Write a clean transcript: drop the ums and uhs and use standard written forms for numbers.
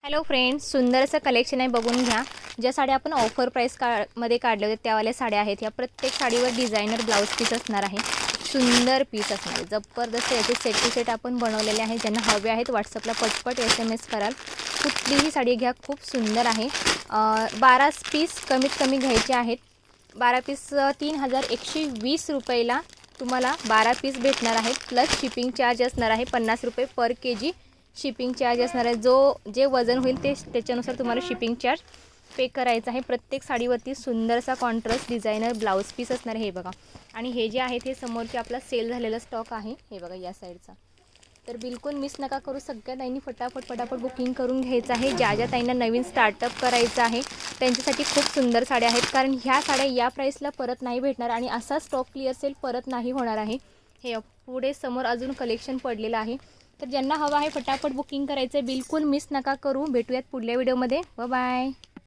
Hello friends, सुंदर असं collection आहे, बघून घ्या. ज्या साड्या आपण ऑफर प्राईस मध्ये काढल्या होत्या त्यावाल्या साड्या आहेत. या प्रत्येक साडीवर डिझायनर ब्लाऊज पीस असणार आहे. सुंदर पीस असणार आहे, जबरदस्त. याचे सेट टू सेट आपण बनवलेले आहे. ज्यांना हवे आहेत व्हॉट्सअपला पटपट SMS कराल. कुठलीही साडी घ्या, खूप सुंदर आहे. 12 पीस कमीत कमी घ्यायचे आहेत. 12 पीस 3120 रुपयाला तुम्हाला 12 पीस भेटणार आहेत. प्लस शिपिंग चार्ज असणार आहे 50 रुपये पर kg शिपिंग चार्ज असणार आहे. जे वजन होईल त्याच्यानुसार तुम्हाला शिपिंग चार्ज पे करायचा आहे. प्रत्येक साडीवरती सुंदरसा कॉन्ट्रास्ट डिझायनर ब्लाऊज पीस असणार आहे. हे बघा, आणि हे जे आहे ते समोरचे आपला सेल झालेला स्टॉक आहे. हे बघा या साईडचा. तर बिलकुल मिस नका करू. सगळ्या ताईंनी फटाफट बुकिंग करून घ्यायचं आहे. ज्या ताईंना नवीन स्टार्टअप करायचं आहे त्यांच्यासाठी खूप सुंदर साड्या आहेत, कारण ह्या साड्या या प्राईसला परत नाही भेटणार आणि असा स्टॉक क्लिअर सेल परत नाही होणार आहे. हे पुढे समोर अजून कलेक्शन पडलेलं आहे. तर ज्यांना हवं आहे फटाफट बुकिंग करायचं आहे. बिलकुल मिस नका करू. भेटूयात पुढल्या व्हिडिओमध्ये. बाय.